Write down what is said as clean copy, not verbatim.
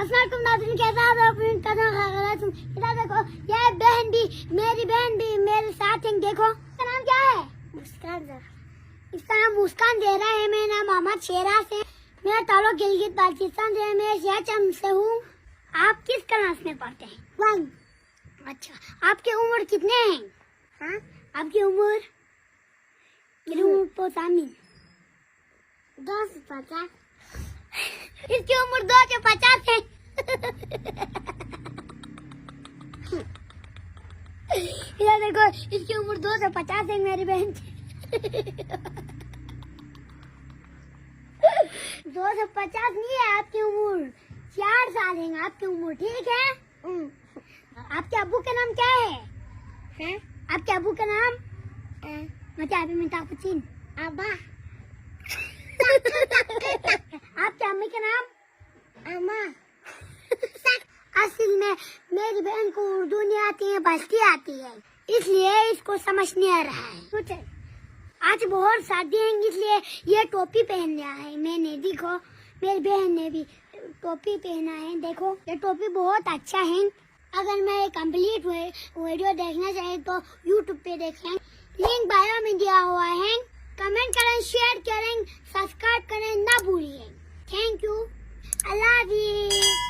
अस्सलामुअलैकुम नाज़रीन, कैसा आप लोग इधर देखो, ये बहन भी, मेरी बहन भी मेरे साथ है। देखो इसका नाम क्या है? मुस्कान। इसका नाम मुस्कान दे रहा है। मेरा नाम मोहम्मद शेरा से, मेरा ताल्लुक गिलगित बाल्टिस्तान से, मैं सियाचम से हूँ। आप किस क्लास में पढ़ते हैं? 1। अच्छा, आपकी उम्र कितने हैं? हाँ, आपकी उम्र? मेरी उम्र पोसामी 250। इसकी उम्र 250 है। इधर देखो, इसकी उम्र 250 है मेरी बहन। 250 नहीं है आपकी उम्र, 4 साल है आपकी उम्र, ठीक है? आपके अब्बू का नाम क्या है? आपके अब्बू का नाम? अभी मैं ताकुचीन अब्बा। आपके अम्मी का नाम? अम्मा। असल में मेरी बहन को उर्दू नहीं आती है, बस्ती आती है, इसलिए इसको समझ नहीं आ रहा है। कुछ आज बहुत शादी है, इसलिए ये टोपी पहनने आए हैं। मैंने देखो, मेरी बहन ने भी टोपी पहना है। देखो, ये टोपी बहुत अच्छा है। अगर मैं कंप्लीट वीडियो देखना चाहे तो यूट्यूब पे देखें, लिंक बायो में दिया हुआ है। कमेंट करें, शेयर करें, सब्सक्राइब करें ना भूलिए। थैंक यू, अल्लाह हाफिज़।